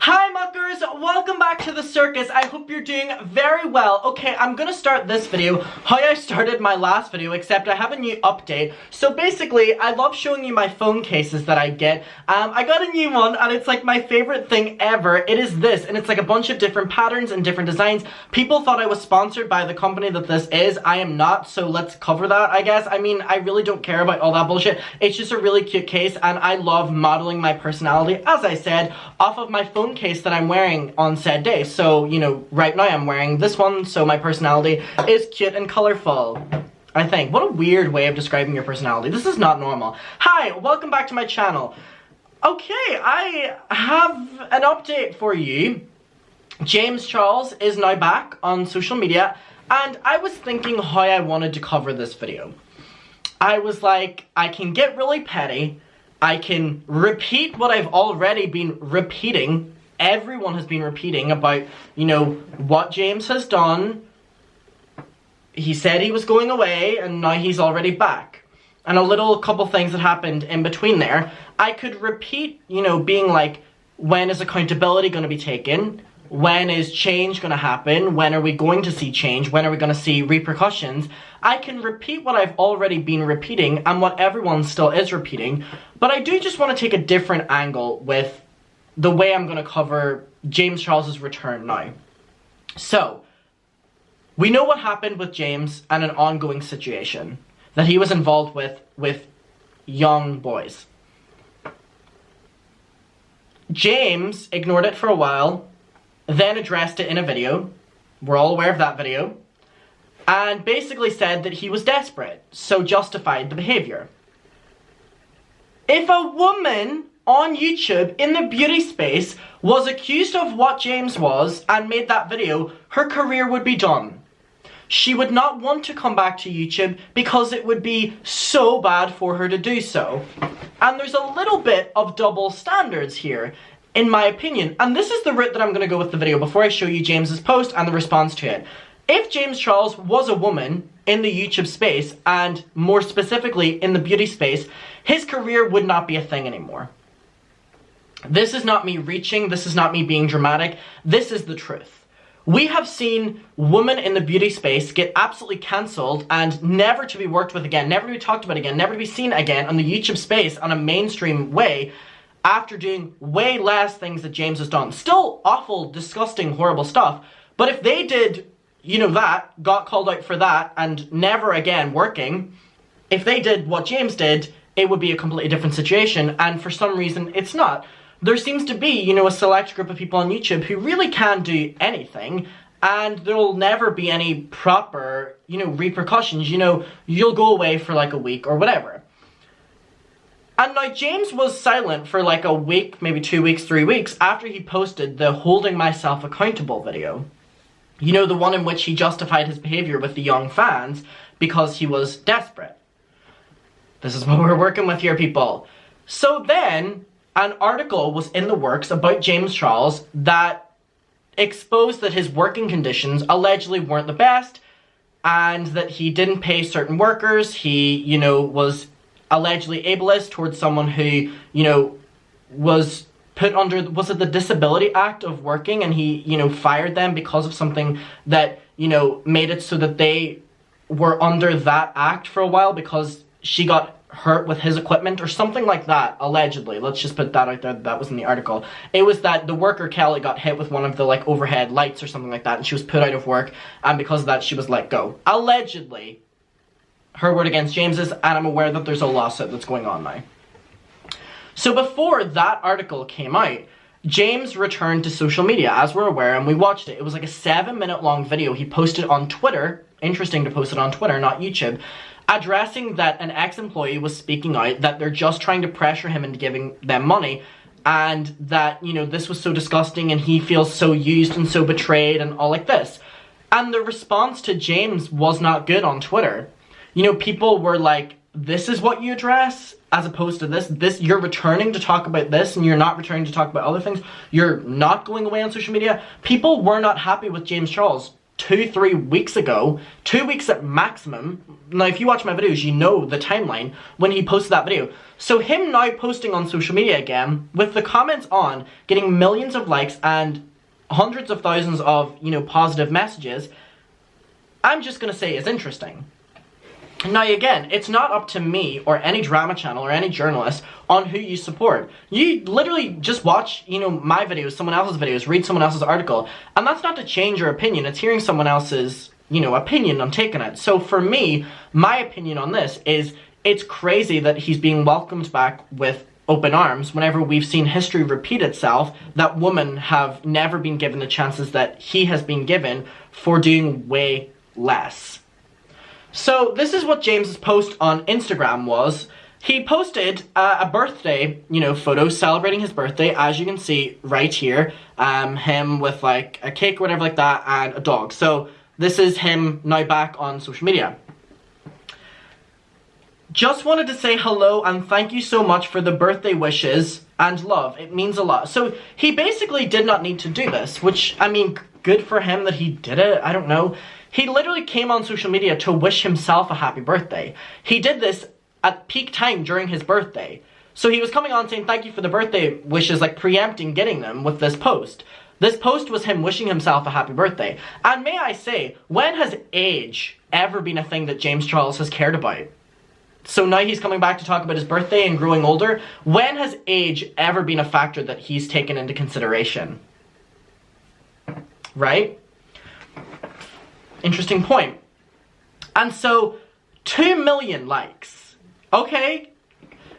Hi muckers, welcome back to the circus. I hope you're doing very well. Okay, I'm gonna start this video how I started my last video, except I have a new update. So basically, I love showing you my phone cases that I get. I got a new one and it's like my favorite thing ever. It is this, and it's like a bunch of different patterns and different designs. People thought I was sponsored by the company that this is. I am not, so let's cover that, I guess. I mean, I really don't care about all that bullshit. It's just a really cute case, and I love modeling my personality, as I said, off of my phone case that I'm wearing on said day. So, you know, right now I'm wearing this one, so my personality is cute and colorful, I think. What a weird way of describing your personality. This is not normal. Hi, welcome back to my channel. Okay, I have an update for you. James Charles is now back on social media, and I was thinking how I wanted to cover this video. I was like, I can get really petty, I can repeat what I've already been repeating. Everyone has been repeating about, you know, what James has done. He said he was going away, and now he's already back. And a couple things that happened in between there. I could repeat, you know, being like, when is accountability going to be taken? When is change going to happen? When are we going to see change? When are we going to see repercussions? I can repeat what I've already been repeating and what everyone still is repeating. But I do just want to take a different angle with the way I'm going to cover James Charles's return now. So, we know what happened with James and an ongoing situation that he was involved with young boys. James ignored it for a while, then addressed it in a video. We're all aware of that video. And basically said that he was desperate, so justified the behavior. If a woman on YouTube in the beauty space was accused of what James was and made that video, her career would be done. She would not want to come back to YouTube because it would be so bad for her to do so. And there's a little bit of double standards here, in my opinion. And this is the route that I'm going to go with the video before I show you James's post and the response to it. If James Charles was a woman in the YouTube space, and more specifically in the beauty space, his career would not be a thing anymore. This is not me reaching, this is not me being dramatic, this is the truth. We have seen women in the beauty space get absolutely cancelled and never to be worked with again, never to be talked about again, never to be seen again on the YouTube space on a mainstream way after doing way less things that James has done. Still awful, disgusting, horrible stuff, but if they did, you know, that, got called out for that, and never again working, if they did what James did, it would be a completely different situation, and for some reason, it's not. There seems to be, you know, a select group of people on YouTube who really can do anything, and there'll never be any proper, you know, repercussions. You know, you'll go away for like a week or whatever. And now James was silent for like a week, maybe 2 weeks, 3 weeks, after he posted the holding myself accountable video. You know, the one in which he justified his behavior with the young fans because he was desperate. This is what we're working with here, people. So then, an article was in the works about James Charles that exposed that his working conditions allegedly weren't the best, and that he didn't pay certain workers. He, you know, was allegedly ableist towards someone who, you know, was put under, was it the Disability Act of working, and he, you know, fired them because of something that, you know, made it so that they were under that act for a while because she got hurt with his equipment or something like that, allegedly. Let's just put that out there. That was in the article. It was that the worker Kelly got hit with one of the like overhead lights or something like that, and she was put out of work, and because of that she was let go. Allegedly. Her word against James's, and I'm aware that there's a lawsuit that's going on now. So before that article came out, James returned to social media, as we're aware, and we watched it. It was like a 7-minute long video he posted on Twitter. Interesting to post it on Twitter, not YouTube. Addressing that an ex-employee was speaking out, that they're just trying to pressure him into giving them money, and that, you know, this was so disgusting and he feels so used and so betrayed and all like this. And the response to James was not good on Twitter. You know, people were like, this is what you address, as opposed to this, you're returning to talk about this, and you're not returning to talk about other things. You're not going away on social media. People were not happy with James Charles. 2-3 weeks ago, 2 weeks at maximum. Now if you watch my videos, you know the timeline when he posted that video. So him now posting on social media again, with the comments on, getting millions of likes and hundreds of thousands of, you know, positive messages, I'm just gonna say is interesting. Now again, it's not up to me or any drama channel or any journalist on who you support. You literally just watch, you know, my videos, someone else's videos, read someone else's article, and that's not to change your opinion, it's hearing someone else's, you know, opinion on taking it. So for me, my opinion on this is, it's crazy that he's being welcomed back with open arms whenever we've seen history repeat itself, that women have never been given the chances that he has been given for doing way less. So this is what James's post on Instagram was. He posted a birthday, you know, photo celebrating his birthday, as you can see right here. Him with like a cake or whatever like that and a dog. So this is him now back on social media. Just wanted to say hello and thank you so much for the birthday wishes and love. It means a lot. So he basically did not need to do this, which, I mean, good for him that he did it. I don't know. He literally came on social media to wish himself a happy birthday. He did this at peak time during his birthday. So he was coming on saying thank you for the birthday wishes, like preempting getting them with this post. This post was him wishing himself a happy birthday. And may I say, when has age ever been a thing that James Charles has cared about? So now he's coming back to talk about his birthday and growing older. When has age ever been a factor that he's taken into consideration? Right? Interesting point. And so, 2 million likes. Okay.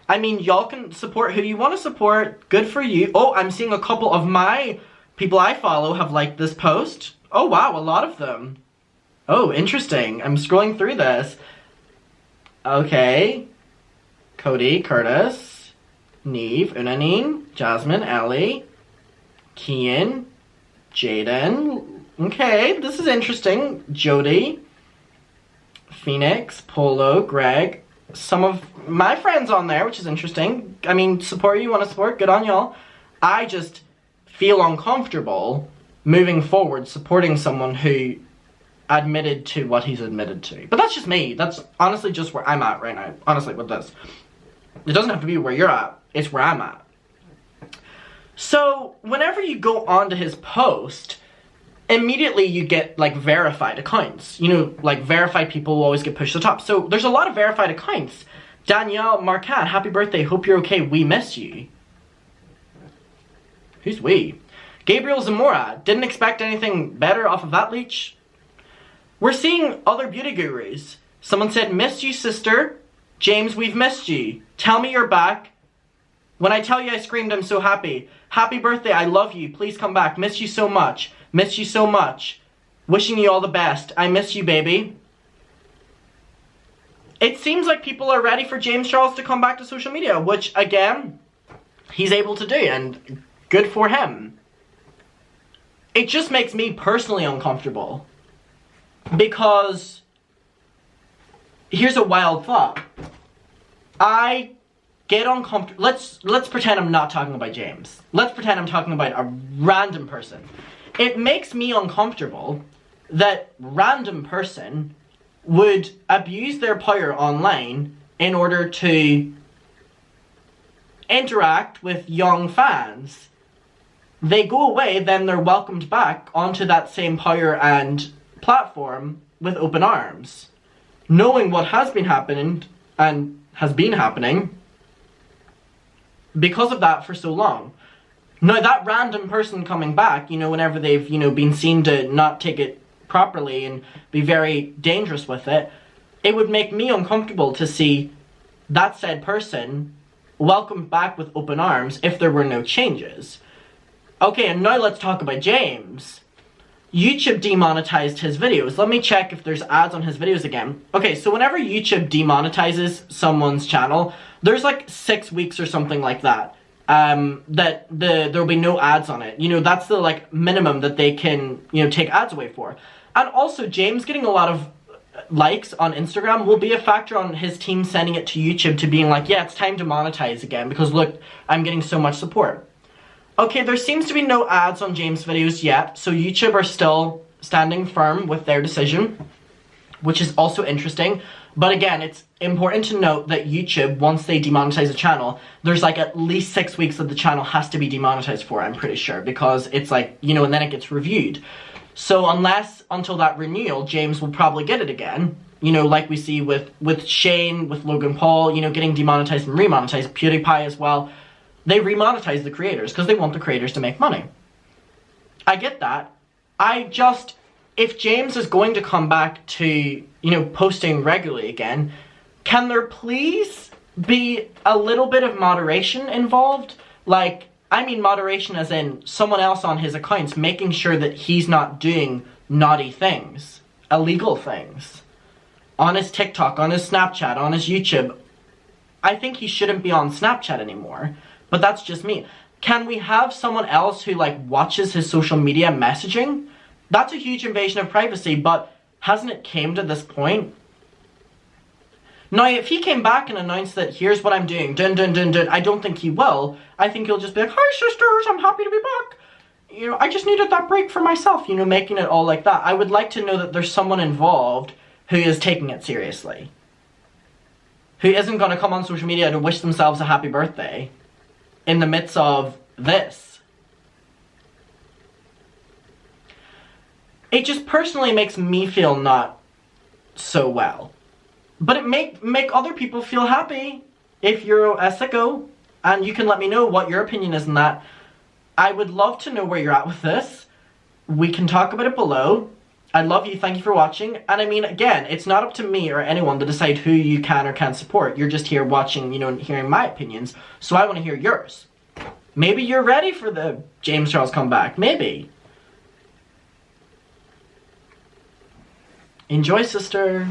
I mean, y'all can support who you want to support. Good for you. Oh, I'm seeing a couple of my people I follow have liked this post. Oh, wow, a lot of them. Oh, interesting. I'm scrolling through this. Okay. Cody, Curtis, Neve, Unanine, Jasmine, Ellie, Kian, Jaden. Okay, this is interesting. Jody, Phoenix, Polo, Greg. Some of my friends on there, which is interesting. I mean, support you want to support. Good on y'all. I just feel uncomfortable moving forward supporting someone who admitted to what he's admitted to. But that's just me. That's honestly just where I'm at right now. Honestly, with this. It doesn't have to be where you're at. It's where I'm at. So, whenever you go onto his post, immediately you get, like, verified accounts. You know, like, verified people will always get pushed to the top. So, there's a lot of verified accounts. Danielle Marquand, happy birthday, hope you're okay, we miss you. Who's we? Gabriel Zamora, didn't expect anything better off of that leech. We're seeing other beauty gurus. Someone said, missed you, sister. James, we've missed you. Tell me you're back. When I tell you I screamed, I'm so happy. Happy birthday, I love you. Please come back. Miss you so much. Miss you so much. Wishing you all the best. I miss you, baby. It seems like people are ready for James Charles to come back to social media, which, again, he's able to do, and good for him. It just makes me personally uncomfortable. Because, here's a wild thought. I get uncomfortable. Let's pretend I'm not talking about James. Let's pretend I'm talking about a random person. It makes me uncomfortable that random person would abuse their power online in order to interact with young fans. They go away, then they're welcomed back onto that same power and platform with open arms, knowing what has been happening and has been happening because of that for so long. Now that random person coming back, you know, whenever they've, you know, been seen to not take it properly and be very dangerous with it, it would make me uncomfortable to see that said person welcomed back with open arms if there were no changes. Okay, and now let's talk about James. YouTube demonetized his videos. Let me check if there's ads on his videos again. Okay, so whenever YouTube demonetizes someone's channel, there's like 6 weeks or something like that. There'll be no ads on it. You know, that's the like minimum that they can, you know, take ads away for. And also, James getting a lot of likes on Instagram will be a factor on his team sending it to YouTube to being like, yeah, it's time to monetize again because look, I'm getting so much support. Okay, there seems to be no ads on James' videos yet, so YouTube are still standing firm with their decision, which is also interesting. But again, it's important to note that YouTube, once they demonetize a channel, there's like at least 6 weeks that the channel has to be demonetized for, I'm pretty sure, because it's like, you know, and then it gets reviewed. So until that renewal, James will probably get it again. You know, like we see with Shane, with Logan Paul, you know, getting demonetized and remonetized, PewDiePie as well. They remonetize the creators because they want the creators to make money. I get that. If James is going to come back to, you know, posting regularly again, can there please be a little bit of moderation involved? Like, I mean moderation as in someone else on his accounts making sure that he's not doing naughty things, illegal things. On his TikTok, on his Snapchat, on his YouTube. I think he shouldn't be on Snapchat anymore, but that's just me. Can we have someone else who, like, watches his social media messaging? That's a huge invasion of privacy, but hasn't it came to this point? Now, if he came back and announced that here's what I'm doing, dun dun dun dun, I don't think he will. I think he'll just be like, hi sisters, I'm happy to be back. You know, I just needed that break for myself, you know, making it all like that. I would like to know that there's someone involved who is taking it seriously. Who isn't going to come on social media to wish themselves a happy birthday in the midst of this. It just personally makes me feel not so well. But it make other people feel happy if you're a sicko. And you can let me know what your opinion is on that. I would love to know where you're at with this. We can talk about it below. I love you, thank you for watching. And I mean, again, it's not up to me or anyone to decide who you can or can't support. You're just here watching, you know, and hearing my opinions. So I want to hear yours. Maybe you're ready for the James Charles comeback. Maybe. Enjoy, sister.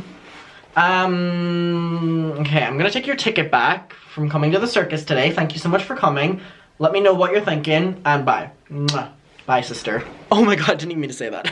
Okay, I'm gonna take your ticket back from coming to the circus today. Thank you so much for coming. Let me know what you're thinking, and bye. Mwah. Bye, sister. Oh my god, didn't even mean to say that.